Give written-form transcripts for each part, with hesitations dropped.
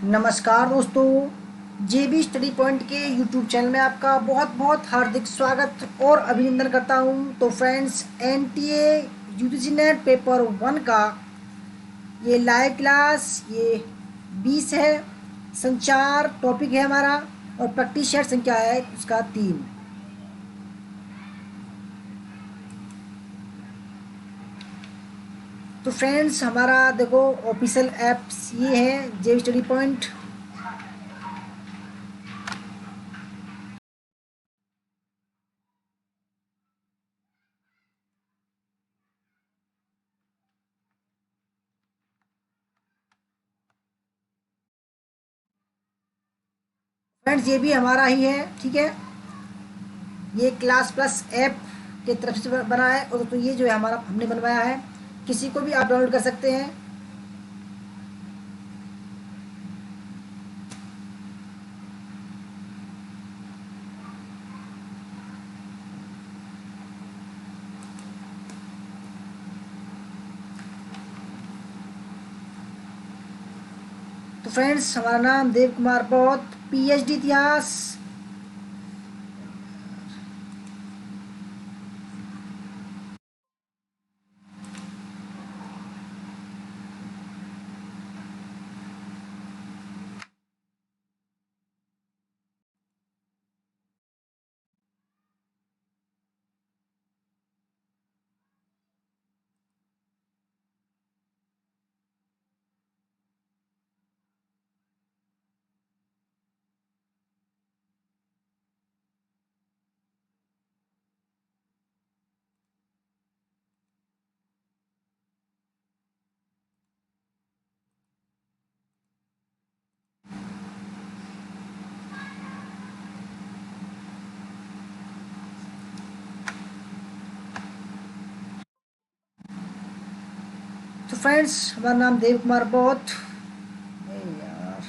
नमस्कार दोस्तों। जेबी study point के यूट्यूब चैनल में आपका बहुत बहुत हार्दिक स्वागत और अभिनंदन करता हूं। तो friends, NTA UGC net paper 1 का ये लाइव क्लास ये 20 है। संचार टॉपिक है हमारा और प्रैक्टिस सेट संख्या है उसका 3। तो फ्रेंड्स, हमारा देखो ऑफिशियल ऐप्स ये है जेबी स्टडी पॉइंट। फ्रेंड्स, ये भी हमारा ही है, ठीक है। ये क्लास प्लस ऐप के तरफ से बना है और तो ये जो है हमारा हमने बनवाया है। किसी को भी आप डाउनलोड कर सकते हैं। तो फ्रेंड्स, हमारा नाम देव कुमार बौद्ध, पीएचडी इतिहास। तो फ्रेंड्स, हमारा नाम देव कुमार बौद्ध। ए यार,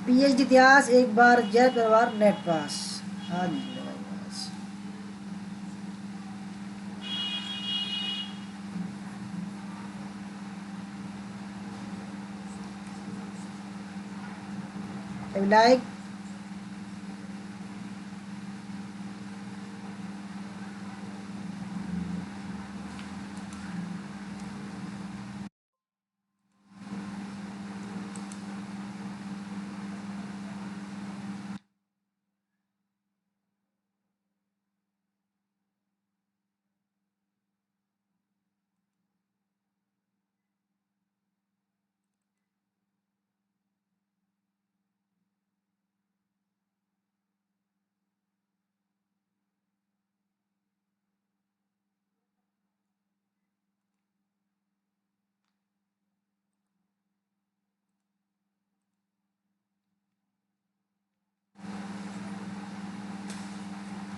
पीएचडी इतिहास, एक बार जय परिवार नेट पास। हाँ जी बस। लाइक।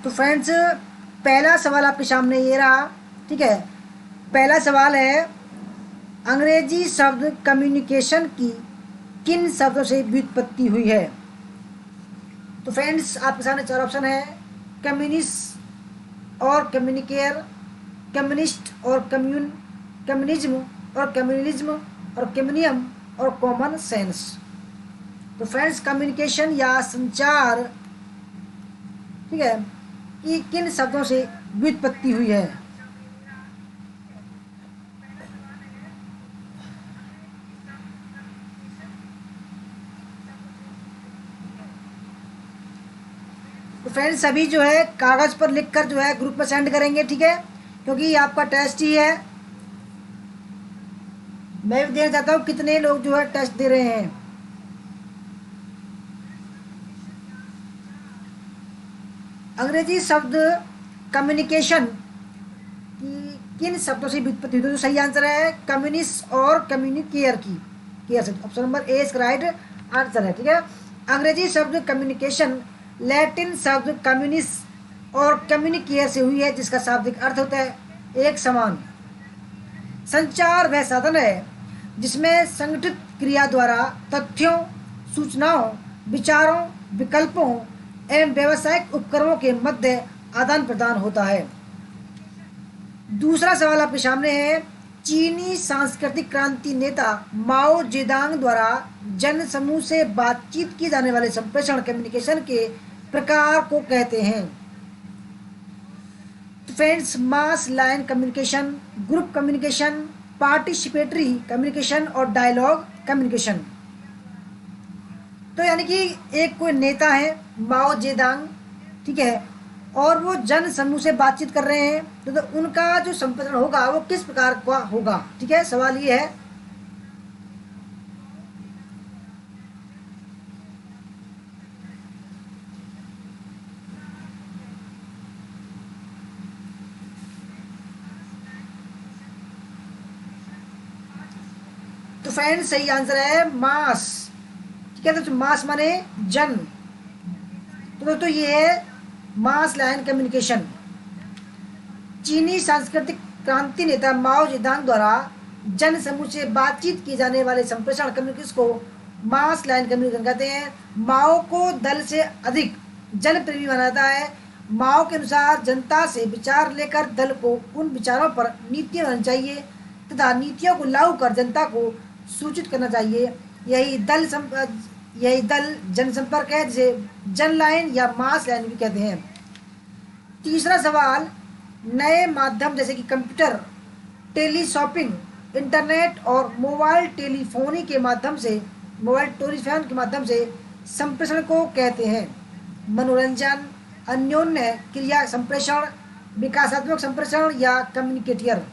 तो फ्रेंड्स, पहला सवाल आपके सामने ये रहा, ठीक है। पहला सवाल है, अंग्रेजी शब्द कम्युनिकेशन की किन शब्दों से व्युत्पत्ति हुई है। तो फ्रेंड्स, आपके सामने 4 ऑप्शन है: कम्युनिस्ट और कम्युनिकेयर, कम्युनिस्ट और कम्यून, कम्युनिज्म और कम्युनलिज्म और कम्युनियम और कॉमन सेंस। तो फ्रेंड्स, कम्युनिकेशन या संचार, ठीक है, कि किन शब्दों से व्युत्पत्ति हुई है। तो फ्रेंड्स, सभी जो है कागज़ पर लिखकर जो है ग्रुप में सेंड करेंगे, ठीक है, क्योंकि आपका टेस्ट ही है। मैं भी देखना चाहता हूँ कितने लोग जो है टेस्ट दे रहे हैं। अंग्रेजी शब्द कम्युनिकेशन की किन शब्दों से व्युत्पत्ति हुई? तो सही आंसर है कम्युनिस्ट और कम्युनिकेयर की, केयर से। ऑप्शन नंबर ए इसका राइट आंसर है, ठीक है। अंग्रेजी शब्द कम्युनिकेशन लैटिन शब्द कम्युनिस और कम्युनिकेयर से हुई है, जिसका शाब्दिक अर्थ होता है एक समान। संचार वह साधन है जिसमें संगठित क्रिया द्वारा तथ्यों, सूचनाओं, विचारों, विकल्पों एवं व्यावसायिक उपकरणों के मध्य आदान प्रदान होता है। दूसरा सवाल आपके सामने है, चीनी सांस्कृतिक क्रांति नेता माओ जेदांग द्वारा जन समूह से बातचीत की जाने वाले संप्रेषण कम्युनिकेशन के प्रकार को कहते हैं। तो friends, mass line communication, group communication, participatory communication और डायलॉग कम्युनिकेशन। तो यानी कि एक कोई नेता है माओ जेदांग, ठीक है, और वो जन समूह से बातचीत कर रहे हैं, तो उनका जो संप्रेषण होगा वो किस प्रकार का होगा, ठीक है। सवाल ये है। तो फ्रेंड्स, सही आंसर है मास, ठीक है। तो मास माने जन, तो दोस्तों ये है मास लाइन कम्युनिकेशन। चीनी सांस्कृतिक क्रांति नेता माओ जेदांग द्वारा जन समूह से बातचीत किए जाने वाले संप्रेषण कम्युनिकेशन को मास लाइन कम्युनिकेशन कहते हैं। माओ को दल से अधिक जनप्रेमी बनाता है। माओ के अनुसार जनता से विचार लेकर दल को उन विचारों पर नीतियां बनानी चाहिए तथा नीतियों को लागू कर जनता को सूचित करना चाहिए। यही दल जनसंपर्क है, जिसे जन लाइन या मास लाइन भी कहते हैं। तीसरा सवाल, नए माध्यम जैसे कि कंप्यूटर, टेली शॉपिंग, इंटरनेट और मोबाइल टेलीफोन के माध्यम से संप्रेषण को कहते हैं। मनोरंजन, अन्योन्य क्रिया संप्रेषण, विकासात्मक संप्रेषण या कम्युनिकेटियर।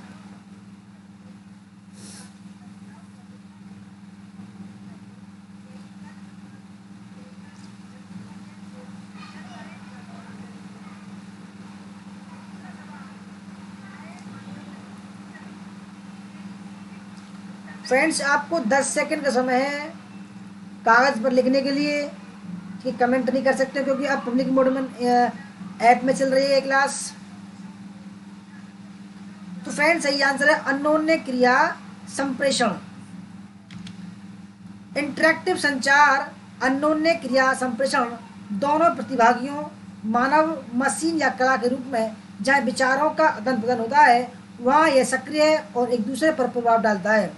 फ्रेंड्स, आपको 10 सेकंड का समय है कागज़ पर लिखने के लिए, कि कमेंट नहीं कर सकते क्योंकि अब पब्लिक मोड में ऐप में चल रही है क्लास। तो फ्रेंड्स, सही आंसर है अन्योन्य क्रिया संप्रेषण। इंटरेक्टिव संचार, अन्योन्य क्रिया संप्रेषण दोनों प्रतिभागियों, मानव, मशीन या कला के रूप में जहाँ विचारों का आदान प्रदान होता है वहाँ यह सक्रिय और एक दूसरे पर प्रभाव डालता है।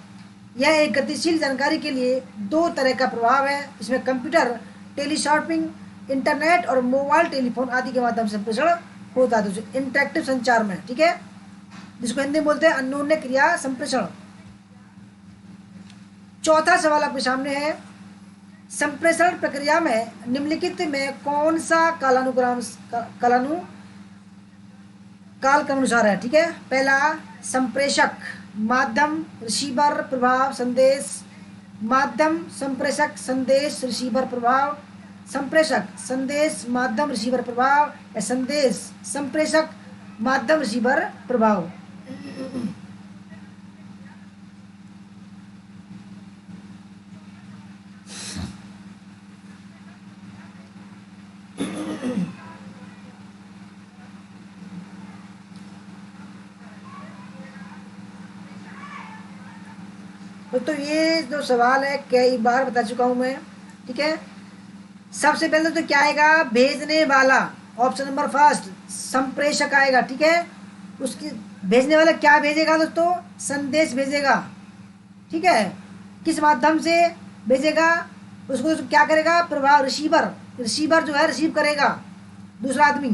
यह एक गतिशील जानकारी के लिए दो तरह का प्रभाव है, इसमें कंप्यूटर, टेलीशॉपिंग, इंटरनेट और मोबाइल टेलीफोन आदि के माध्यम से संप्रेषण होता है। इंटरेक्टिव संचार में, ठीक है, जिसको हिंदी में बोलते हैं अन्योन्य क्रिया संप्रेषण। चौथा सवाल आपके सामने है, संप्रेषण प्रक्रिया में निम्नलिखित में कौन सा काल क्रमानुसार है, ठीक है। पहला, संप्रेषक, माध्यम, रिसीवर, प्रभाव, संदेश। माध्यम, संप्रेषक, संदेश, रिसीवर, प्रभाव। संप्रेषक, संदेश, माध्यम, रिसीवर, प्रभाव, या संदेश, संप्रेषक, माध्यम, रिसीवर, प्रभाव। तो ये जो सवाल है कई बार बता चुका हूं मैं, ठीक है। सबसे पहले तो क्या आएगा, भेजने वाला, ऑप्शन नंबर फर्स्ट संप्रेषक आएगा, ठीक है। उसकी भेजने वाला क्या भेजेगा दोस्तों, संदेश भेजेगा, ठीक है। किस माध्यम से भेजेगा, उसको क्या करेगा, प्रभाव, रिसीवर जो है रिसीव करेगा, दूसरा आदमी,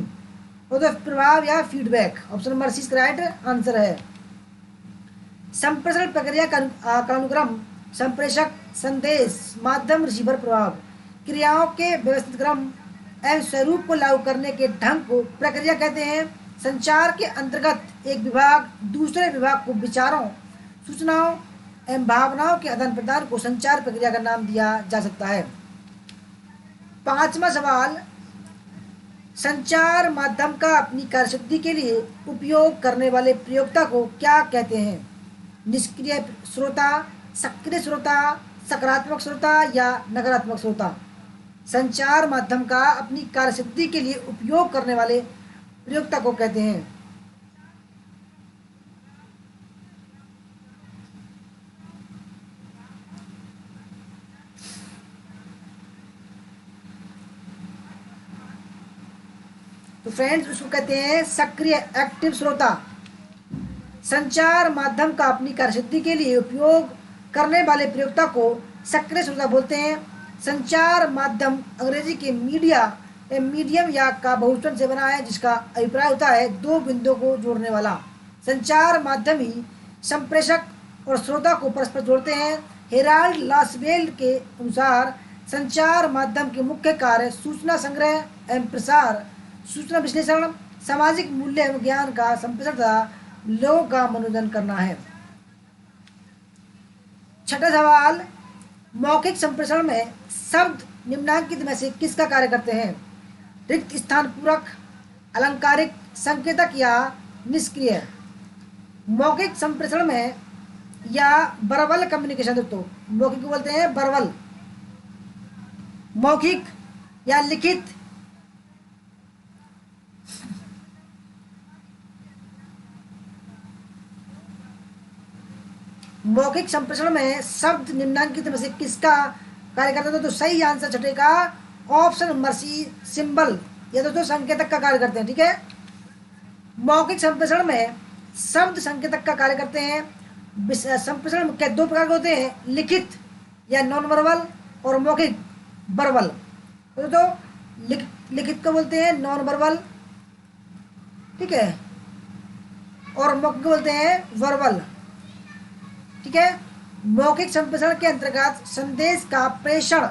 वो तो प्रभाव या feedback. Option number C right answer है। संप्रेषण प्रक्रिया का अनुक्रम, संप्रेषक, संदेश, माध्यम, रिसीवर, प्रभाव। क्रियाओं के व्यवस्थित क्रम एवं स्वरूप को लागू करने के ढंग को प्रक्रिया कहते हैं। संचार के अंतर्गत एक विभाग दूसरे विभाग को विचारों, सूचनाओं एवं भावनाओं के आदान प्रदान को संचार प्रक्रिया का नाम दिया जा सकता है। पांचवा सवाल, संचार माध्यम का अपनी कार्यसिद्धि के लिए उपयोग करने वाले प्रयोक्ता को क्या कहते हैं। निष्क्रिय श्रोता, सक्रिय श्रोता, सकारात्मक श्रोता या नकारात्मक श्रोता। संचार माध्यम का अपनी कार्यसिद्धि के लिए उपयोग करने वाले प्रयोक्ता को कहते हैं। तो फ्रेंड्स उसको कहते हैं सक्रिय, एक्टिव श्रोता। संचार माध्यम का अपनी कार्यसिद्धि के लिए उपयोग करने वाले प्रयोक्ता को सक्रिय श्रोता बोलते हैं। संचार माध्यम अंग्रेजी के मीडिया मीडियम या का बहुवचन से बना है, जिसका अभिप्राय होता है दो बिंदुओं को जोड़ने वाला। संचार माध्यम ही संप्रेषक और श्रोता को परस्पर जोड़ते हैं। हेराल्ड लासवेल के अनुसार संचार माध्यम के मुख्य कार्य सूचना संग्रह एवं प्रसार, सूचना विश्लेषण, सामाजिक मूल्य एवं ज्ञान का संप्रेषण तथा लोगों का मनोरंजन करना है। छठा सवाल, मौखिक संप्रेषण में शब्द निम्नलिखित में से किसका कार्य करते हैं? रिक्त स्थान पूरक, अलंकारिक, संकेतक या निष्क्रिय। मौखिक संप्रेषण में या वर्बल कम्युनिकेशन, दोस्तों मौखिक को बोलते हैं वर्बल, मौखिक या लिखित, मौखिक संप्रेषण में शब्द निम्नलिखित में से किसका कार्य करते हैं? तो सही आंसर छठे का ऑप्शन नंबर सी, सिंबल या दोस्तों संकेतक का कार्य करते हैं। ठीक है, मौखिक संप्रेषण में शब्द संकेतक का कार्य करते हैं। संप्रेषण मुख्य दो प्रकार के होते हैं, लिखित या नॉन वर्बल और मौखिक वर्बल। तो दोस्तों लिखित को बोलते हैं नॉन वर्बल, ठीक है, और मौखिक को बोलते हैं वर्बल। ठीक है, मौखिक संप्रेषण के अंतर्गत संदेश का प्रेषण,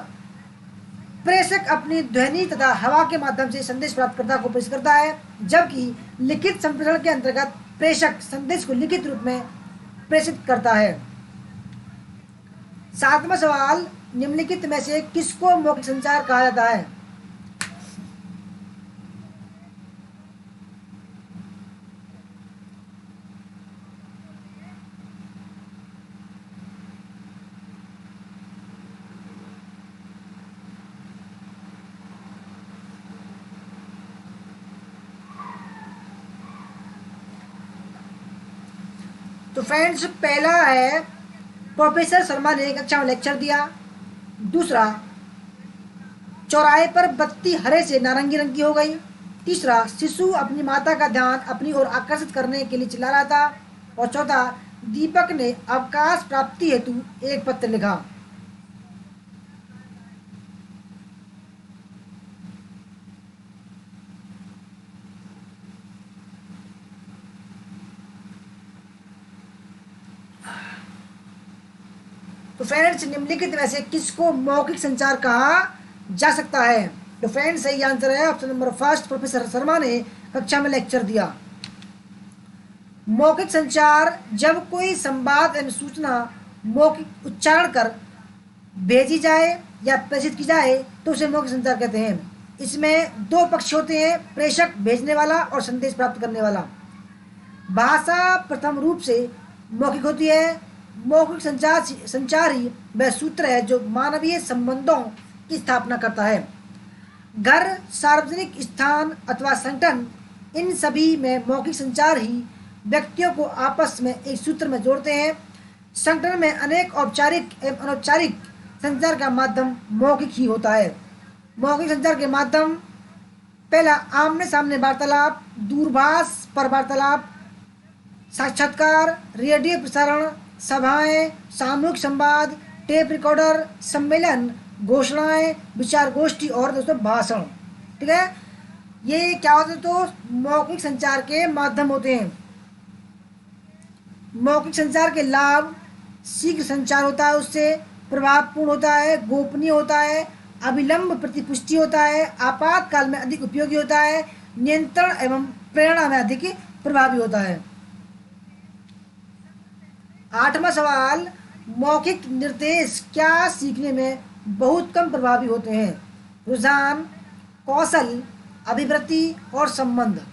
प्रेषक अपनी ध्वनि तथा हवा के माध्यम से संदेश प्राप्तकर्ता को प्रेषित करता है, जबकि लिखित संप्रेषण के अंतर्गत प्रेषक संदेश को लिखित रूप में प्रेषित करता है। सातवां सवाल, निम्नलिखित में से किसको मौखिक संचार कहा जाता है? तो फ्रेंड्स पहला है प्रोफेसर शर्मा ने कक्षा में लेक्चर दिया। दूसरा, चौराहे पर बत्ती हरे से नारंगी रंग की हो गई। तीसरा, शिशु अपनी माता का ध्यान अपनी ओर आकर्षित करने के लिए चिल्ला रहा था। और चौथा, दीपक ने अवकाश प्राप्ति हेतु एक पत्र लिखा। तो फ्रेंड्स निम्नलिखित में से किसको मौखिक संचार कहा जा सकता है? तो फ्रेंड्स सही आंसर है option number first, professor Sharma ने कक्षा में लेक्चर दिया। मौखिक संचार, जब कोई संवाद एवं सूचना मौखिक उच्चारण कर भेजी जाए या प्रेषित की जाए तो उसे मौखिक संचार कहते हैं। इसमें दो पक्ष होते हैं, प्रेषक भेजने वाला और संदेश प्राप्त करने वाला। भाषा प्रथम रूप से मौखिक होती है। मौखिक संचार ही वह सूत्र है जो मानवीय संबंधों की स्थापना करता है। घर, सार्वजनिक स्थान अथवा संगठन, इन सभी में मौखिक संचार ही व्यक्तियों को आपस में एक सूत्र में जोड़ते हैं। संगठन में अनेक औपचारिक एवं अनौपचारिक संचार का माध्यम मौखिक ही होता है। मौखिक संचार के माध्यम, पहला आमने सामने वार्तालाप, दूरभाष पर वार्तालाप, साक्षात्कार, रेडियो प्रसारण, सभाएं, सामूहिक संवाद, टेप रिकॉर्डर, सम्मेलन, घोषणाएं, विचार गोष्ठी और दोस्तों भाषण। ठीक है, ये क्या होता है? तो मौखिक संचार के माध्यम होते हैं। मौखिक संचार के लाभ, शीघ्र संचार होता है, उससे प्रभावपूर्ण होता है, गोपनीय होता है, अविलंब प्रतिपुष्टि होता है, आपातकाल में अधिक उपयोगी होता है, नियंत्रण एवं प्रेरणा में अधिक प्रभावी होता है। आठवां सवाल, मौखिक निर्देश क्या सीखने में बहुत कम प्रभावी होते हैं? रुझान, कौशल, अभिवृत्ति और संबंध।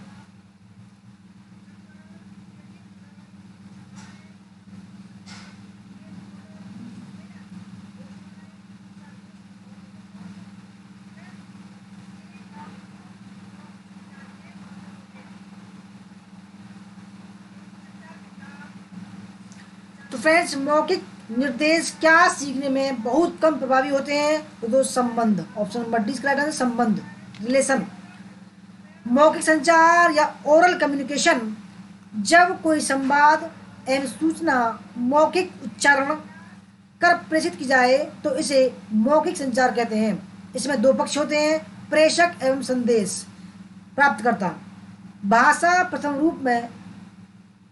तो फ्रेंड्स मौखिक निर्देश क्या सीखने में बहुत कम प्रभावी होते हैं? तो दो संबंध, ऑप्शन नंबर डी इसका राइट आंसर, संबंध, रिलेशन। मौखिक संचार या ओरल कम्युनिकेशन, जब कोई संवाद एवं सूचना मौखिक उच्चारण कर प्रेषित की जाए तो इसे मौखिक संचार कहते हैं। इसमें दो पक्ष होते हैं, प्रेषक एवं संदेश प्राप्तकर्ता। भाषा प्रथम रूप में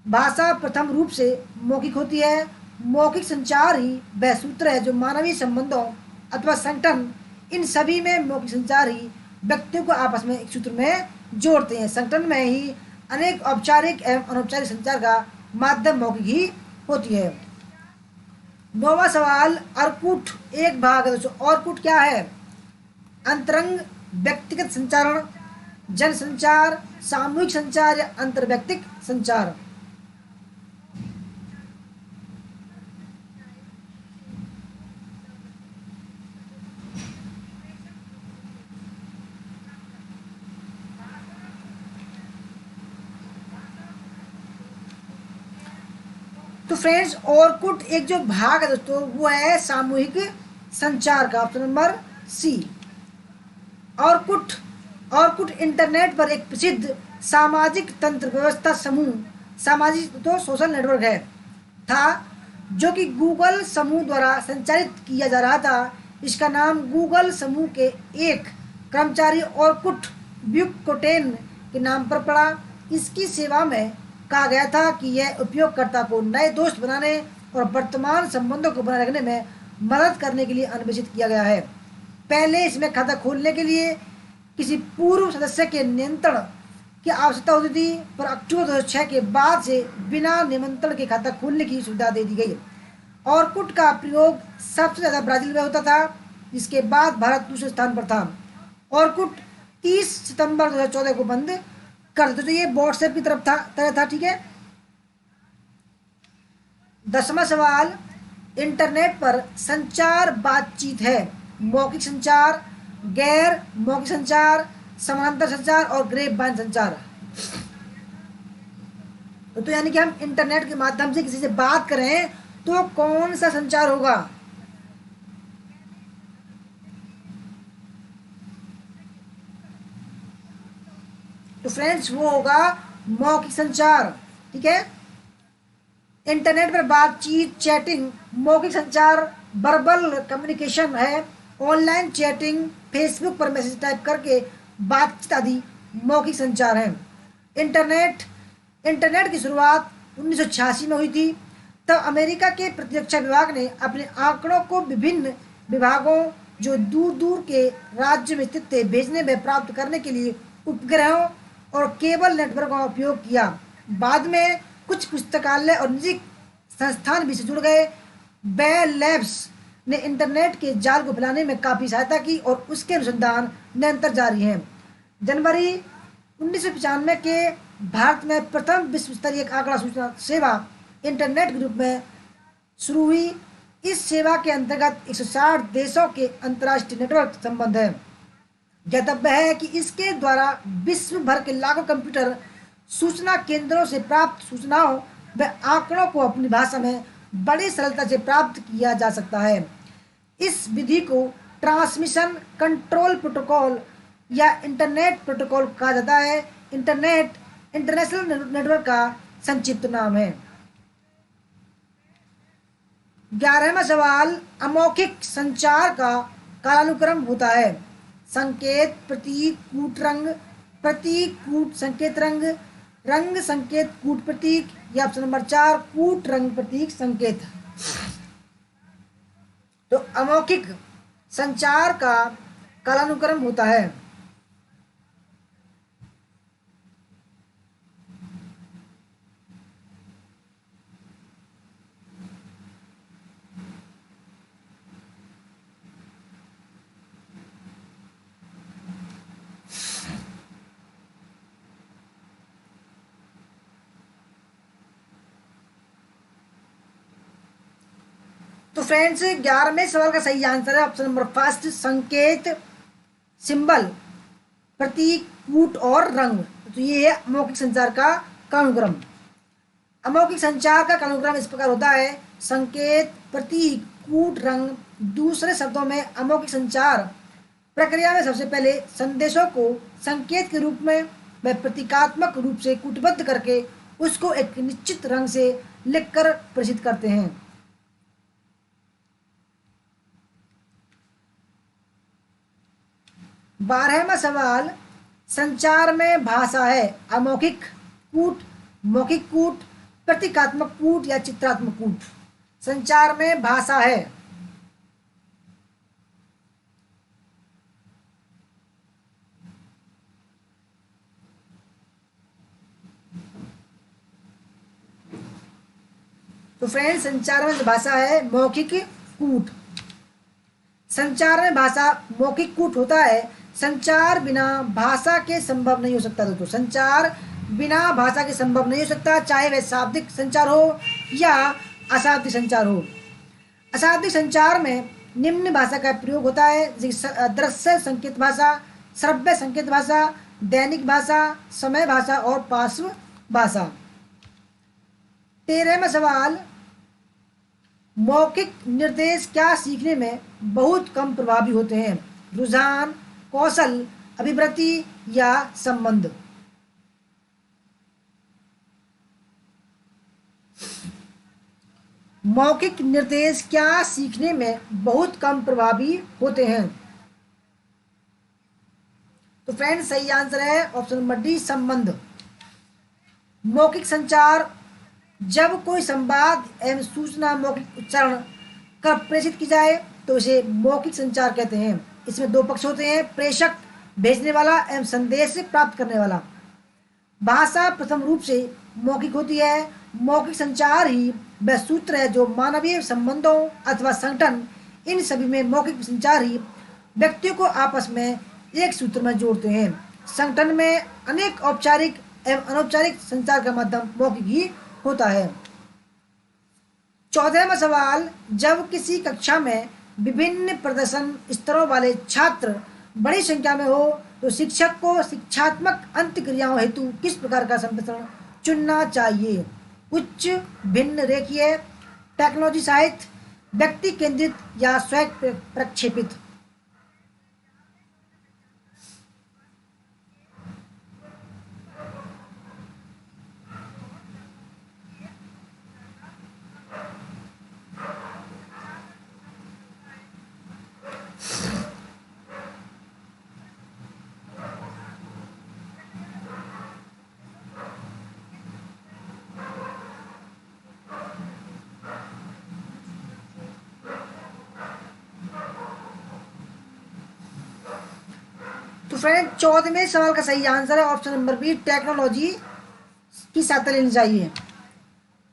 भाषा प्रथम रूप से मौखिक होती है। मौखिक संचार ही वह सूत्र है जो मानवीय संबंधों अथवा संगठन, इन सभी में मौखिक संचार ही व्यक्तियों को आपस में एक सूत्र में जोड़ते हैं। संगठन में ही अनेक औपचारिक एवं अनौपचारिक संचार का माध्यम मौखिक ही होती है। नौवां सवाल, अर्कुट एक भाग है। दोस्तों अर्कुट क्या है? अंतरंग व्यक्तिगत संचारण, जन संचार, सामूहिक संचार या अंतर्व्यक्तिक संचार। तो फ्रेंड्स ऑर्कुट एक जो भाग है दोस्तों वो है सामूहिक संचार का, option number C. Orkut Orkut internet पर एक प्रसिद्ध सामाजिक तंत्र व्यवस्था समूह, सामाजिक तो सोशल नेटवर्क है था, जो कि गूगल समूह द्वारा संचालित किया जा रहा था। इसका नाम गूगल समूह के एक कर्मचारी ऑर्कुट ब्यूकोटेन के नाम पर पड़ा। इसकी सेवा में कहा गया था कि यह उपयोगकर्ता को नए दोस्त बनाने और वर्तमान संबंधों को बनाए रखने में मदद करने के लिए अन्वेषित किया गया है। पहले इसमें खाता खोलने के लिए किसी पूर्व सदस्य के नियंत्रण की आवश्यकता होती थी, पर अक्टूबर 2006 के बाद से बिना निमंत्रण के खाता खोलने की सुविधा दे दी गई। ऑर्कुट का प्रयोग सबसे ज़्यादा ब्राज़ील में होता था, जिसके बाद भारत दूसरे स्थान पर था। ऑर्कुट 30 सितंबर 2014 को बंद कर दो। तो ये व्हाट्सएप की तरह था, ठीक है। 10वां सवाल, इंटरनेट पर संचार बातचीत है। मौखिक संचार, गैर मौखिक संचार, समांतर संचार और ग्रेपवाइन संचार। तो यानी कि हम इंटरनेट के माध्यम से किसी से बात करें तो कौन सा संचार होगा? तो फ्रेंड्स वो होगा मौखिक संचार, ठीक है। इंटरनेट पर बातचीत, चैटिंग मौखिक संचार, वर्बल कम्युनिकेशन है। ऑनलाइन चैटिंग, फेसबुक पर मैसेज टाइप करके बातचीत आदि मौखिक संचार है। इंटरनेट की शुरुआत 1986 में हुई थी। तब अमेरिका के प्रतिरक्षा विभाग ने अपने आंकड़ों को विभिन्न विभागों जो दूर दूर के राज्य में स्थित थे भेजने में प्राप्त करने के लिए उपग्रहों और केबल नेटवर्क का उपयोग किया। बाद में कुछ पुस्तकालय और निजी संस्थान भी से जुड़ गए। बेल लैब्स ने इंटरनेट के जाल को फैलाने में काफ़ी सहायता की और उसके अनुसंधान निरंतर जारी हैं। जनवरी 1995 के भारत में प्रथम विश्व स्तरीय आंकड़ा सूचना सेवा इंटरनेट के रूप में शुरू हुई। इस सेवा के अंतर्गत 160 देशों के अंतर्राष्ट्रीय नेटवर्क संबंध है। ज्ञातव्य है कि इसके द्वारा विश्व भर के लाखों कंप्यूटर सूचना केंद्रों से प्राप्त सूचनाओं व आंकड़ों को अपनी भाषा में बड़ी सरलता से प्राप्त किया जा सकता है। इस विधि को ट्रांसमिशन कंट्रोल प्रोटोकॉल या इंटरनेट प्रोटोकॉल कहा जाता है। इंटरनेट इंटरनेशनल नेटवर्क का संक्षिप्त नाम है। 11वां सवाल, अमौखिक संचार का कालानुक्रम होता है। संकेत, प्रतीक, कूट, रंग, प्रतीक, कूट, संकेत, रंग, रंग, संकेत, कूट, प्रतीक, या ऑप्शन नंबर 4 कूट, रंग, प्रतीक, संकेत। तो अमौखिक संचार का कालानुक्रम होता है। तो फ्रेंड्स 11वें सवाल का सही आंसर है ऑप्शन नंबर फर्स्ट, संकेत, सिंबल, प्रतीक, कूट और रंग। तो ये है अमौखिक संचार का कालानुक्रम। अमौखिक संचार का कालानुक्रम इस प्रकार होता है: संकेत, प्रतीक, कूट, रंग। दूसरे शब्दों में अमौखिक संचार प्रक्रिया में सबसे पहले संदेशों को संकेत के रूप में व प्रतीकात्मक रूप से कूटबद्ध करके उसको एक निश्चित रंग से लिखकर प्रेषित करते हैं। 12वां सवाल, संचार में भाषा है अमौखिक कूट, मौखिक कूट, प्रतीकात्मक कूट या चित्रात्मक कूट। संचार में भाषा है। तो फ्रेंड्स, संचार में भाषा है मौखिक कूट। संचार में भाषा मौखिक कूट होता है। संचार बिना भाषा के संभव नहीं हो सकता दोस्तों। संचार बिना भाषा के संभव नहीं हो सकता, चाहे वह शाब्दिक संचार हो या अशाब्दिक संचार हो। अशाब्दिक संचार में निम्न भाषा का प्रयोग होता है, जैसे दृश्य संकेत भाषा, श्रव्य संकेत भाषा, दैनिक भाषा, समय भाषा और पार्श्व भाषा। 13वां सवाल, मौखिक निर्देश क्या सीखने में बहुत कम प्रभावी होते हैं? रुझान, कौशल, अभिवृत्ति या संबंध। मौखिक निर्देश क्या सीखने में बहुत कम प्रभावी होते हैं? तो फ्रेंड्स, सही आंसर है ऑप्शन नंबर डी, संबंध। मौखिक संचार, जब कोई संवाद एवं सूचना मौखिक उच्चारण कर प्रेषित की जाए तो इसे मौखिक संचार कहते हैं। इसमें दो पक्ष होते हैं, प्रेषक भेजने वाला एवं संदेश प्राप्त करने वाला। भाषा प्रथम रूप से मौखिक होती है। मौखिक संचार ही वह सूत्र है जो मानवीय संबंधों अथवा संगठन, इन सभी में मौखिक संचार ही व्यक्तियों को आपस में एक सूत्र में जोड़ते हैं। संगठन में अनेक औपचारिक एवं अनौपचारिक संचार का माध्यम मौखिक ही होता है। 14वां सवाल, जब किसी कक्षा में विभिन्न प्रदर्शन स्तरों वाले छात्र बड़ी संख्या में हो तो शिक्षक को शिक्षात्मक अंतक्रियाओं हेतु किस प्रकार का संप्रेषण चुनना चाहिए? उच्च, भिन्न रेखीय, टेक्नोलॉजी सहायक, व्यक्ति केंद्रित या स्वयं प्रक्षेपित। तो फ्रेंड, 14वें सवाल का सही आंसर है ऑप्शन नंबर बी, टेक्नोलॉजी की सहायता लेनी चाहिए।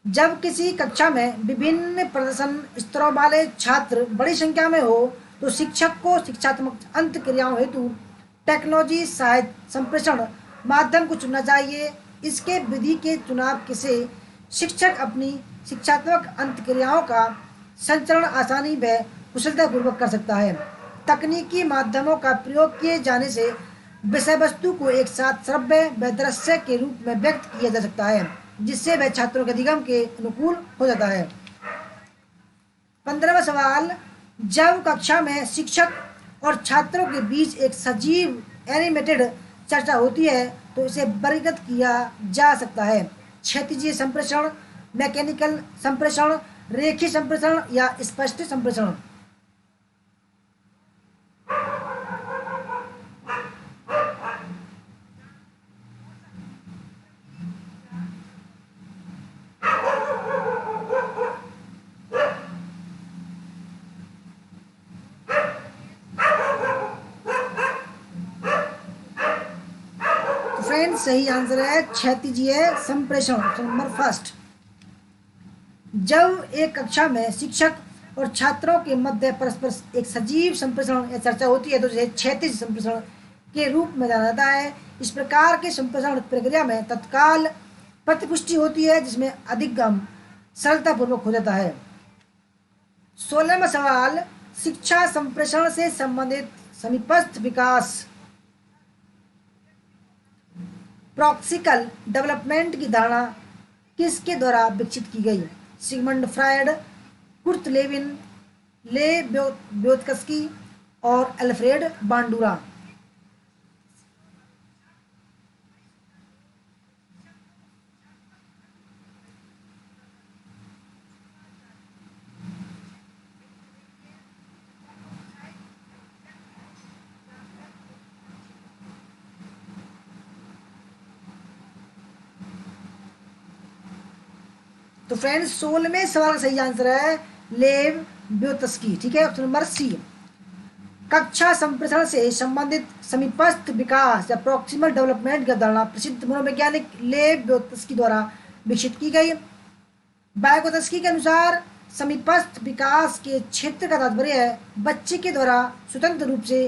जब किसी कक्षा में विभिन्न प्रदर्शन स्तरों वाले छात्र बड़ी संख्या में हो तो शिक्षक को शिक्षात्मक अंतक्रियाओं हेतु टेक्नोलॉजी सहायक संप्रेषण माध्यम को चुनना चाहिए। इसके विधि के चुनाव से शिक्षक अपनी शिक्षात्मक अंतक्रियाओं का संचरण आसानी व कुशलतापूर्वक कर सकता है। तकनीकी माध्यमों का प्रयोग किए जाने से विषय वस्तु को एक साथ श्रव्य व दृश्य के रूप में व्यक्त किया जा सकता है, जिससे वह छात्रों के अधिगम के अनुकूल हो जाता है। 15वां सवाल, जब कक्षा में शिक्षक और छात्रों के बीच एक सजीव एनिमेटेड चर्चा होती है तो इसे वर्गीकृत किया जा सकता है। क्षैतिजीय संप्रेषण, मैकेनिकल संप्रेषण, रेखीय संप्रेषण या स्पष्ट संप्रेषण। फ्रेंड्स, सही आंसर है क्षैतिजीय संप्रेषण, ऑप्शन नंबर फर्स्ट। जब एक कक्षा में शिक्षक और छात्रों के मध्य परस्पर एक सजीव संप्रेषण या चर्चा होती है तो इसे क्षैतिज संप्रेषण के रूप में जाना जाता है। इस प्रकार के संप्रेषण प्रक्रिया में तत्काल प्रतिपुष्टि होती है, जिसमें अधिगम सरलतापूर्वक हो जाता है। 16वां सवाल, शिक्षा संप्रेषण से संबंधित समीपस्थ विकास प्रॉक्सिकल डेवलपमेंट की धारणा किसके द्वारा विकसित की गई? सिगमंड फ्रायड, कुर्ट लेविन, ले ब्योत्स्की और अल्फ्रेड बांडुरा। तो फ्रेंड्स 16वें सवाल का सही आंसर है लेव ब्योत्स्की। ठीक है, ऑप्शन नंबर सी। कक्षा संप्रेषण से संबंधित समीपस्थ विकास या प्रॉक्सिमल डेवलपमेंट की अवधारणा प्रसिद्ध मनोवैज्ञानिक लेव ब्योत्स्की द्वारा विकसित की गई। बायोत्स्की के अनुसार समीपस्थ विकास के क्षेत्र का तात्पर्य है बच्चे के द्वारा स्वतंत्र रूप से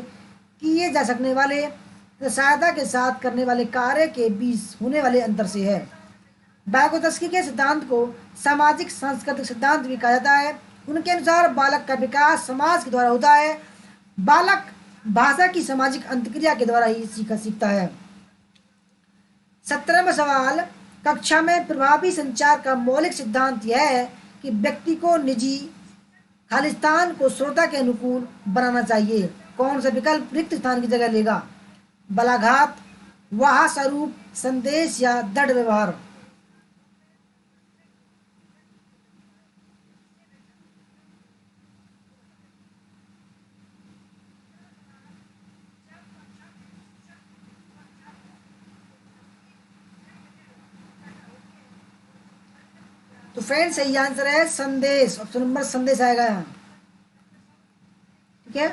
किए जा सकने वाले तथा सहायता के साथ करने वाले कार्य के बीच होने वाले अंतर से है। बायोत्स्की के सिद्धांत को सामाजिक सांस्कृतिक सिद्धांत भी कहा जाता है। उनके अनुसार बालक का विकास समाज के द्वारा होता है। बालक भाषा की सामाजिक अंतक्रिया के द्वारा ही सीखता है। 17वां सवाल, कक्षा में प्रभावी संचार का मौलिक सिद्धांत यह है कि व्यक्ति को निजी खालिस्तान को श्रोता के अनुकूल बनाना चाहिए। कौन सा विकल्प रिक्त स्थान की जगह लेगा? बलाघात, वाह स्वरूप, संदेश या दृढ़ व्यवहार? तो फ्रेंड्स सही आंसर है संदेश, ऑप्शन नंबर संदेश आएगा यहाँ। ठीक है,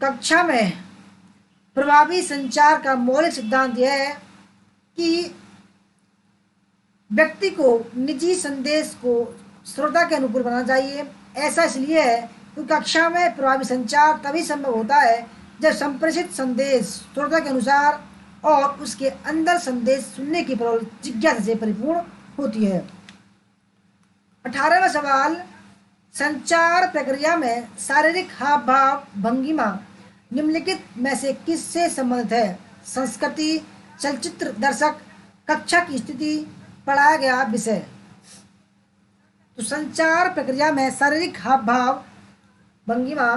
कक्षा में प्रभावी संचार का मौलिक सिद्धांत यह है कि व्यक्ति को निजी संदेश को श्रोता के अनुकूल बनाना चाहिए। ऐसा इसलिए है क्योंकि कक्षा में प्रभावी संचार तभी संभव होता है जब संप्रेषित संदेश श्रोता के अनुसार और उसके अंदर संदेश सुनने की जिज्ञासा से परिपूर्ण होती है। 18वां सवाल, संचार प्रक्रिया में शारीरिक हाव भाव भंगिमा निम्नलिखित में से किससे संबंधित है? संस्कृति, चलचित्र, दर्शक, कक्षा की स्थिति, पढ़ाया गया विषय? तो संचार प्रक्रिया में शारीरिक हाव भाव भंगिमा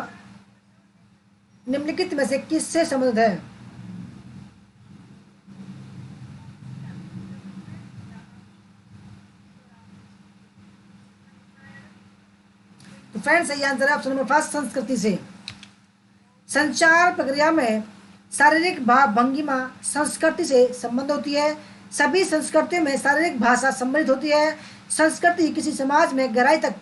निम्नलिखित में से किससे संबंधित है? तो फ्रेंड्स सही आंसर है ऑप्शन नंबर फर्स्ट, संस्कृति से। संचार प्रक्रिया में शारीरिक भाव भंगिमा संस्कृति से संबंध होती है। सभी संस्कृतियों में शारीरिक भाषा सम्मिलित होती है। संस्कृति किसी समाज में गहराई तक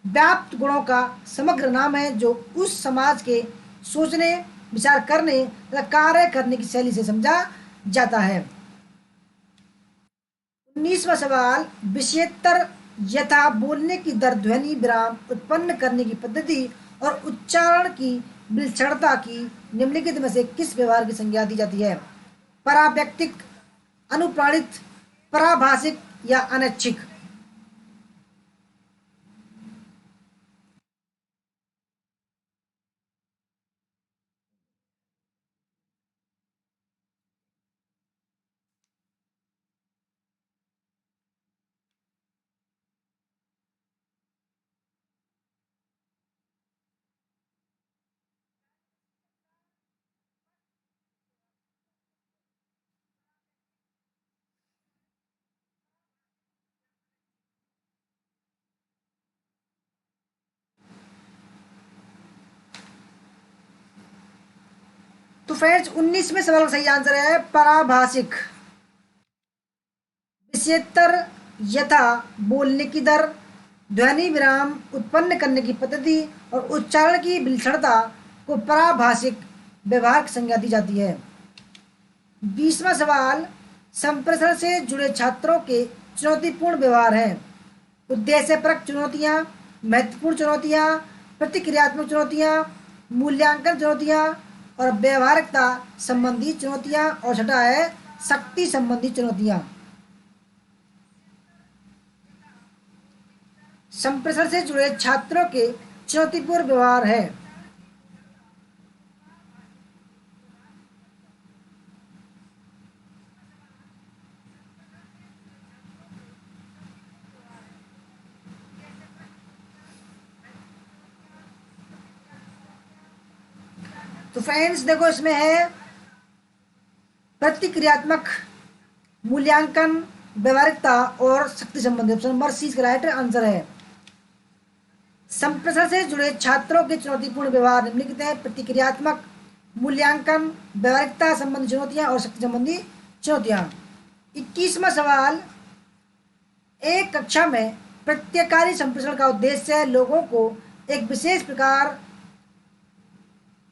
व्याप्त गुणों का समग्र नाम है जो उस समाज के सोचने, विचार करने तथा कार्य करने की शैली से समझा जाता है। 19वां सवाल, विषयेत्तर यथा बोलने की दर, ध्वनि विराम उत्पन्न करने की पद्धति और उच्चारण की विलक्षणता की निम्नलिखित में से किस व्यवहार की संज्ञा दी जाती है? पराव्यक्तिक, अनुप्राणित, पराभाषिक या अनैच्छिक? तो फ्रेंड्स 19वें सवाल का सही आंसर है पराभाषिक। विषयेत्तर यथा बोलने की दर, ध्वनि विराम उत्पन्न करने की पद्धति और उच्चारण की विलक्षणता को पराभाषिक व्यवहार की संज्ञा दी जाती है। 20वां सवाल, संप्रेषण से जुड़े छात्रों के चुनौतीपूर्ण व्यवहार हैं। उद्देश्यपरक चुनौतियाँ, महत्वपूर्ण चुनौतियाँ, प्रतिक्रियात्मक चुनौतियाँ, मूल्यांकन चुनौतियाँ और व्यवहारिकता संबंधी चुनौतियाँ, और छठा है शक्ति संबंधी चुनौतियाँ। संप्रेषण से जुड़े छात्रों के चुनौतीपूर्ण व्यवहार है। तो फ्रेंड्स देखो इसमें है प्रतिक्रियात्मक, मूल्यांकन, व्यवहारिकता और शक्ति संबंधी। ऑप्शन नंबर सी इसका राइट आंसर है। संप्रेषण से जुड़े छात्रों के चुनौतीपूर्ण व्यवहार निम्नलिखित है: प्रतिक्रियात्मक, मूल्यांकन, व्यवहारिकता संबंधी चुनौतियां और शक्ति संबंधी चुनौतियां। 21वां सवाल, एक कक्षा में प्रत्येकारी संप्रेषण का उद्देश्य लोगों को एक विशेष प्रकार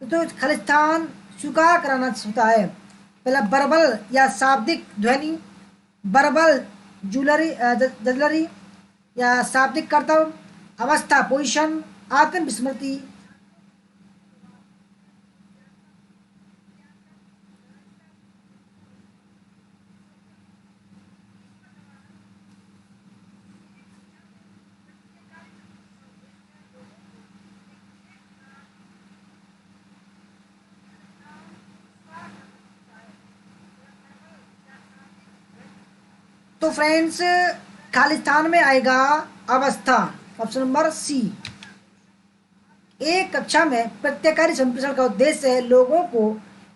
तो खालिस्तान स्वीकार कराना होता है। पहला बर्बल या शाब्दिक ध्वनि, बर्बल जजलरी या शाब्दिक कर्तव्य, अवस्था पोजिशन, आत्मविस्मृति। तो फ्रेंड्स, खालिस्तान में आएगा अवस्था, ऑप्शन नंबर सी। एक कक्षा में प्रत्येकारी संप्रेषण का उद्देश्य है लोगों को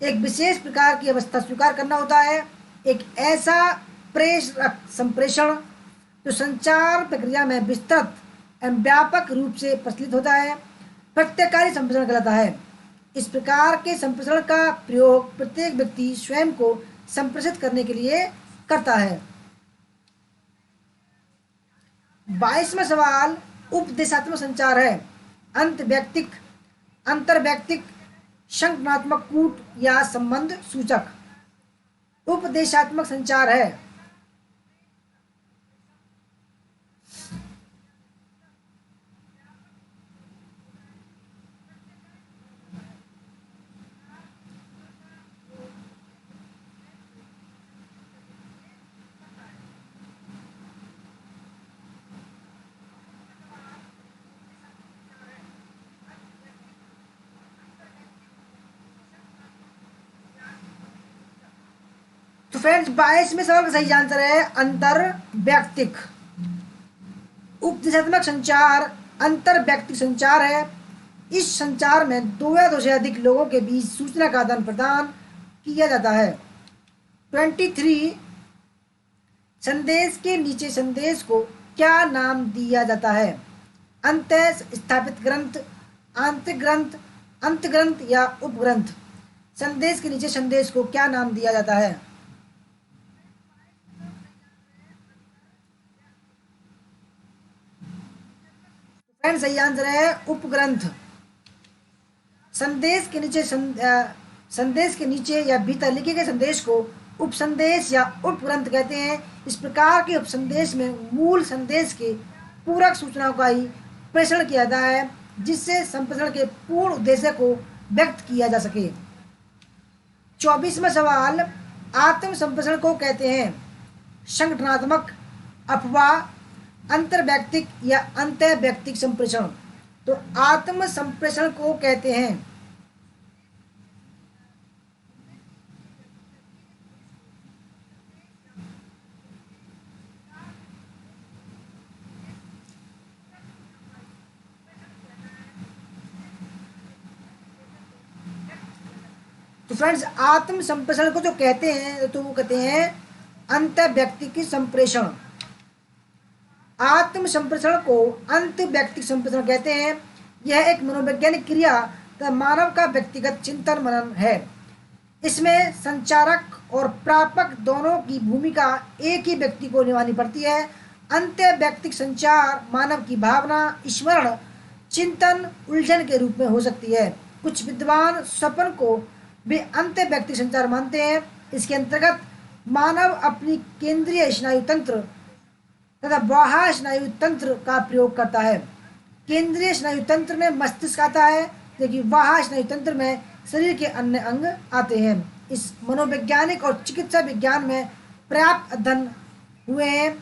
एक विशेष प्रकार की अवस्था स्वीकार करना होता है। एक ऐसा प्रेरक संप्रेषण जो संचार प्रक्रिया में विस्तृत एवं व्यापक रूप से प्रचलित होता है, प्रत्येकारी संप्रेषण कहलाता है। इस प्रकार के संप्रेषण का प्रयोग प्रत्येक व्यक्ति स्वयं को संप्रेषित करने के लिए करता है। 22वां सवाल उपदेशात्मक संचार है। अंतर्वैयक्तिक, अंतर्वैयक्तिक, संगठनात्मक, कूट या संबंध सूचक। उपदेशात्मक संचार है। तो फ्रेंड्स, 22वें सवाल का सही आंसर है अंतर व्यक्तिक। उपदेशात्मक संचार अंतर व्यक्तिक संचार है। इस संचार में दो या दो से अधिक लोगों के बीच सूचना का आदान प्रदान किया जाता है। 23, संदेश के नीचे संदेश को क्या नाम दिया जाता है? अंत स्थापित ग्रंथ, आंतरिक ग्रंथ, अंत ग्रंथ या उपग्रंथ। संदेश के नीचे संदेश को क्या नाम दिया जाता है? फ्रेंड्स, सही आंसर है उपग्रंथ। संदेश के नीचे संदेश के नीचे या भीतर लिखे गए संदेश को उपसंदेश या उपग्रंथ कहते हैं। इस प्रकार के उपसंदेश में मूल संदेश के पूरक सूचनाओं का ही प्रेषण किया जाता है, जिससे संप्रेषण के पूर्ण उद्देश्य को व्यक्त किया जा सके। 24वां सवाल, आत्म संप्रेषण को कहते हैं संगठनात्मक, अफवाह, अंतर्वैयक्तिक या अंतर्वैयक्तिक संप्रेषण। तो आत्म संप्रेषण को कहते हैं तो फ्रेंड्स, आत्म संप्रेषण को जो कहते हैं तो वो कहते हैं अंतर्वैयक्तिक संप्रेषण। आत्म संप्रेषण को अंतर्वैयक्तिक संप्रेषण कहते हैं। यह एक मनोवैज्ञानिक क्रिया तथा मानव का व्यक्तिगत चिंतन मनन है। इसमें संचारक और प्रापक दोनों की भूमिका एक ही व्यक्ति को निभानी पड़ती है। अंतर्वैयक्तिक संचार मानव की भावना, स्मरण, चिंतन, उलझन के रूप में हो सकती है। कुछ विद्वान स्वप्न को भी अंतर्वैयक्तिक संचार मानते हैं। इसके अंतर्गत मानव अपनी केंद्रीय स्नायु तंत्र तथा बाह्य स्नायु तंत्र का प्रयोग करता है। केंद्रीय स्नायु तंत्र में मस्तिष्क आता है, जबकि बाह्य स्नायु तंत्र में शरीर के अन्य अंग आते हैं। इस मनोवैज्ञानिक और चिकित्सा विज्ञान में पर्याप्त अध्ययन हुए हैं।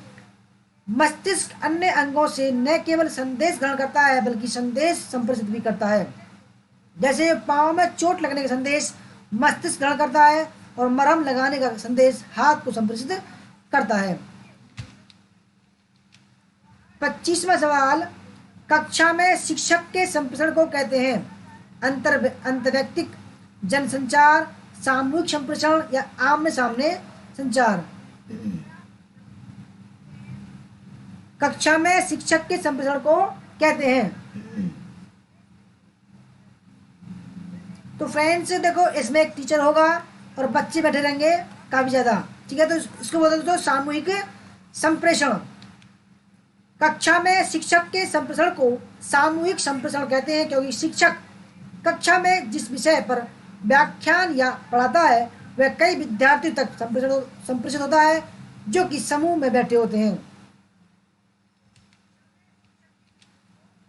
मस्तिष्क अन्य अंगों से न केवल संदेश ग्रहण करता है बल्कि संदेश संप्रेषित भी करता है। जैसे पाँव में चोट लगने का संदेश मस्तिष्क ग्रहण करता है और मरहम लगाने का संदेश हाथ को संप्रेषित करता है। 25वां सवाल, कक्षा में शिक्षक के संप्रेषण को कहते हैं अंतर्वैयक्तिक, जनसंचार, सामूहिक संप्रेषण या आमने सामने संचार। कक्षा में शिक्षक के संप्रेषण को कहते हैं। तो फ्रेंड्स देखो, इसमें एक टीचर होगा और बच्चे बैठे रहेंगे काफ़ी ज़्यादा। ठीक है, तो इसको बोलते हैं दोस्तों सामूहिक संप्रेषण। कक्षा में शिक्षक के संप्रेषण को सामूहिक संप्रेषण कहते हैं, क्योंकि शिक्षक कक्षा में जिस विषय पर व्याख्यान या पढ़ाता है वह कई विद्यार्थियों तक संप्रेषित होता है जो कि समूह में बैठे होते हैं।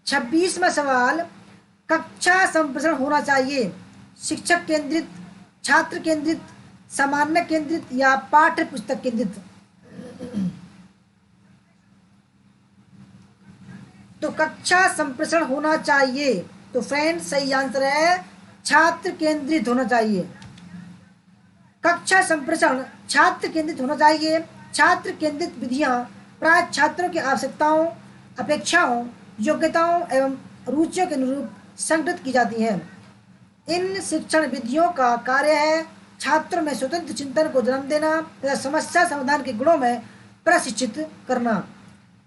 26वां सवाल, कक्षा संप्रेषण होना चाहिए शिक्षक केंद्रित, छात्र केंद्रित, सामान्य केंद्रित या पाठ्य पुस्तक केंद्रित? तो कक्षा संप्रेषण होना चाहिए, तो फ्रेंड सही आंसर है छात्र केंद्रित होना चाहिए। कक्षा संप्रेषण छात्र केंद्रित होना चाहिए। छात्र केंद्रित विधियां प्राय छात्रों की आवश्यकताओं, अपेक्षाओं, योग्यताओं एवं रुचियों के अनुरूप संगठित की जाती हैं। इन शिक्षण विधियों का कार्य है छात्रों में स्वतंत्र चिंतन को जन्म देना तथा समस्या समाधान के गुणों में प्रशिक्षित करना।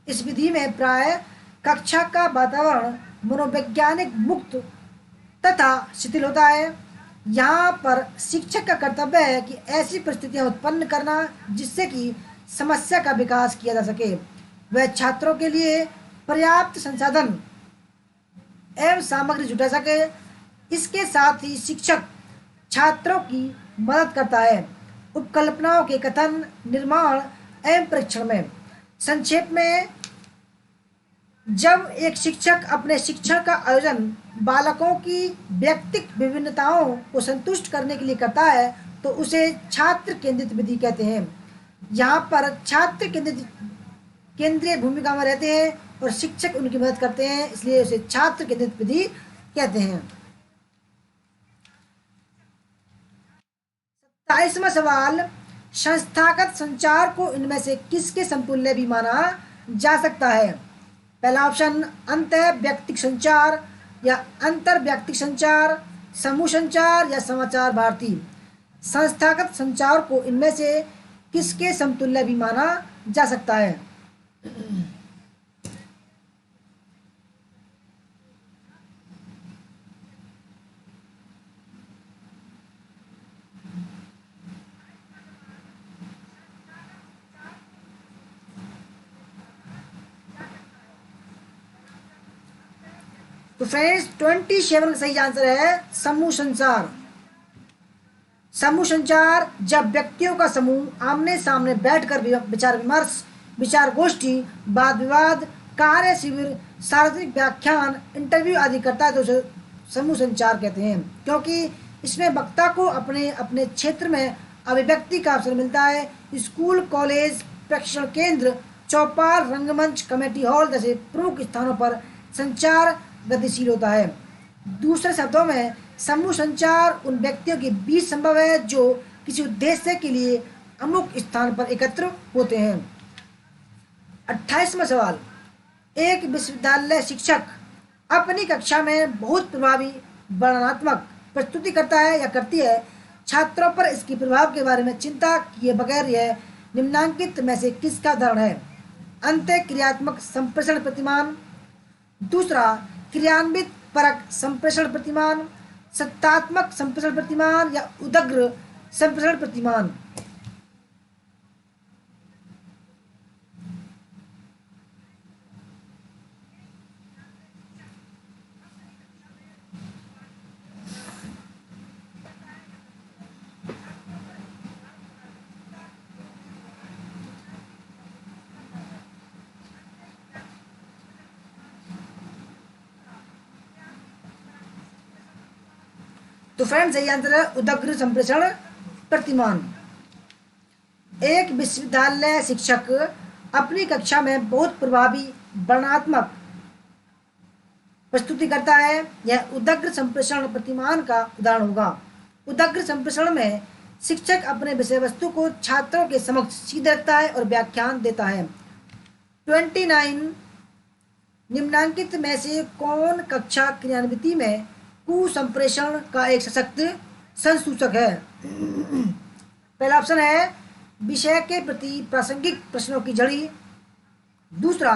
इस विधि में प्राय कक्षा का वातावरण मनोवैज्ञानिक मुक्त तथा शिथिल होता है। यहाँ पर शिक्षक का कर्तव्य है कि ऐसी परिस्थितियाँ उत्पन्न करना जिससे कि समस्या का विकास किया जा सके, वह छात्रों के लिए पर्याप्त संसाधन एवं सामग्री जुटा सके। इसके साथ ही शिक्षक छात्रों की मदद करता है उपकल्पनाओं के कथन, निर्माण एवं परीक्षण में। संक्षेप में, जब एक शिक्षक अपने शिक्षण का आयोजन बालकों की व्यक्तिगत विभिन्नताओं को संतुष्ट करने के लिए करता है तो उसे छात्र केंद्रित विधि कहते हैं। यहाँ पर छात्र केंद्रीय भूमिका में रहते हैं और शिक्षक उनकी मदद करते हैं, इसलिए उसे छात्र केंद्रित विधि कहते हैं। 27वां सवाल, संस्थागत संचार को इनमें से किसके समतुल्य भी माना जा सकता है? पहला ऑप्शन अंतः व्यक्तिक संचार या अंतर व्यक्तिक संचार, समूह संचार या समाचार भारती। संस्थागत संचार को इनमें से किसके समतुल्य भी माना जा सकता है? तो फ्रेंड्स 27 का सही आंसर है समूह संचार। समूह संचार जब व्यक्तियों का समूह आमने सामने बैठकर विचार विमर्श, विचार गोष्ठी, वाद विवाद, कार्य शिविर, सार्वजनिक व्याख्यान, इंटरव्यू आदि करता है तो उसे समूह संचार कहते हैं, क्योंकि इसमें वक्ता को अपने अपने क्षेत्र में अभिव्यक्ति का अवसर मिलता है। स्कूल, कॉलेज, प्रशिक्षण केंद्र, चौपाल, रंगमंच, कमेटी हॉल जैसे प्रमुख स्थानों पर संचार गतिशील होता है। दूसरे शब्दों में समूह संचार उन व्यक्तियों के बीच संभव है जो किसी उद्देश्य के लिए अमुक स्थान पर एकत्र होते हैं। 28वां सवाल, एक विश्वविद्यालय शिक्षक अपनी कक्षा में बहुत प्रभावी वर्णनात्मक प्रस्तुति करता है या करती है, छात्रों पर इसके प्रभाव के बारे में चिंता किए बगैर यह निम्नांकित में से किसका उदाहरण है? अंत्य क्रियात्मक संप्रेषण प्रतिमान, दूसरा क्रियान्वित परक संप्रेषण प्रतिमान, सत्तात्मक संप्रेषण प्रतिमान या उदग्र संप्रेषण प्रतिमान। तो फ्रेंड्स यही आंसर है उदग्र संप्रेषण प्रतिमान। एक विश्वविद्यालय शिक्षक अपनी कक्षा में बहुत प्रभावी वर्णनात्मक प्रस्तुति करता है, यह उदग्र संप्रेषण प्रतिमान का उदाहरण होगा। उदग्र संप्रेषण में शिक्षक अपने विषय वस्तु को छात्रों के समक्ष सीधे रखता है और व्याख्यान देता है। 29 निम्नांकित में से कौन कक्षा क्रियान्विति में कुसंप्रेषण का एक सशक्त संसूचक है? पहला ऑप्शन है विषय के प्रति प्रासंगिक प्रश्नों की झड़ी, दूसरा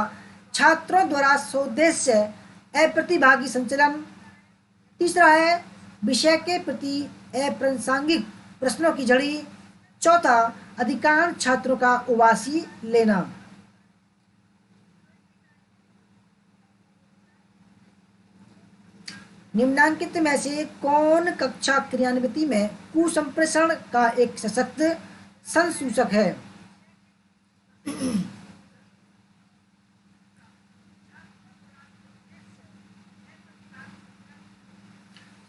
छात्रों द्वारा सोद्देश्य अप्रतिभागी संचलन, तीसरा है विषय के प्रति अप्रासंगिक प्रश्नों की झड़ी, चौथा अधिकांश छात्रों का उबासी लेना। निम्नांकित में से कौन कक्षा क्रियान्विति में कुसंप्रेषण का एक सशक्त संसूचक है?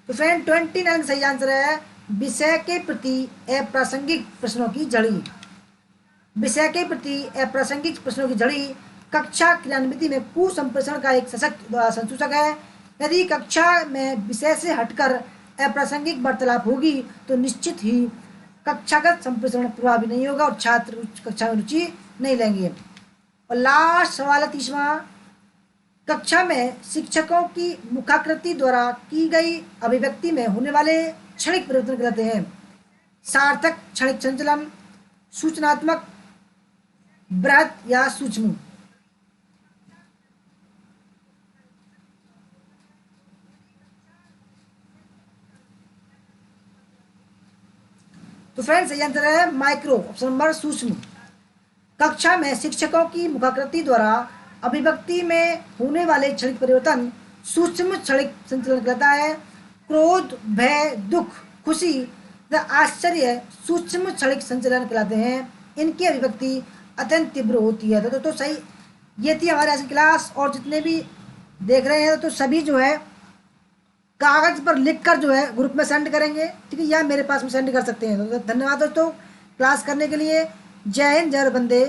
तो फ्रेंड 29 सही आंसर है विषय के प्रति अप्रासंगिक प्रश्नों की झड़ी। विषय के प्रति अप्रासंगिक प्रश्नों की झड़ी कक्षा क्रियान्विति में कुसंप्रेषण का एक सशक्त संसूचक है। यदि कक्षा में विषय से हटकर अप्रासंगिक वार्तालाप होगी तो निश्चित ही कक्षागत संप्रेषण प्रभावी नहीं होगा और छात्र कक्षा में रुचि नहीं लेंगे। और लास्ट सवाल है 30वां, कक्षा में शिक्षकों की मुखाकृति द्वारा की गई अभिव्यक्ति में होने वाले क्षणिक परिवर्तन कहलाते हैं? सार्थक क्षणिक संचलन, सूचनात्मक, बृहत या सूक्ष्म? तो फ्रेंड्स सही आंसर है माइक्रो, ऑप्शन नंबर सूक्ष्म। कक्षा में शिक्षकों की मुखाकृति द्वारा अभिव्यक्ति में होने वाले क्षणिक परिवर्तन सूक्ष्म क्षणिक संचलन कहलाता है। क्रोध, भय, दुख, खुशी व आश्चर्य सूक्ष्म क्षणिक संचलन कहलाते हैं। इनकी अभिव्यक्ति अत्यंत तीव्र होती है। तो सही, ये थी हमारे आज की क्लास। और जितने भी देख रहे हैं तो सभी जो है कागज पर लिखकर जो है ग्रुप में सेंड करेंगे, ठीक है, या मेरे पास में सेंड कर सकते हैं। तो धन्यवाद दोस्तों क्लास करने के लिए। जय हिंद, जय वंदे।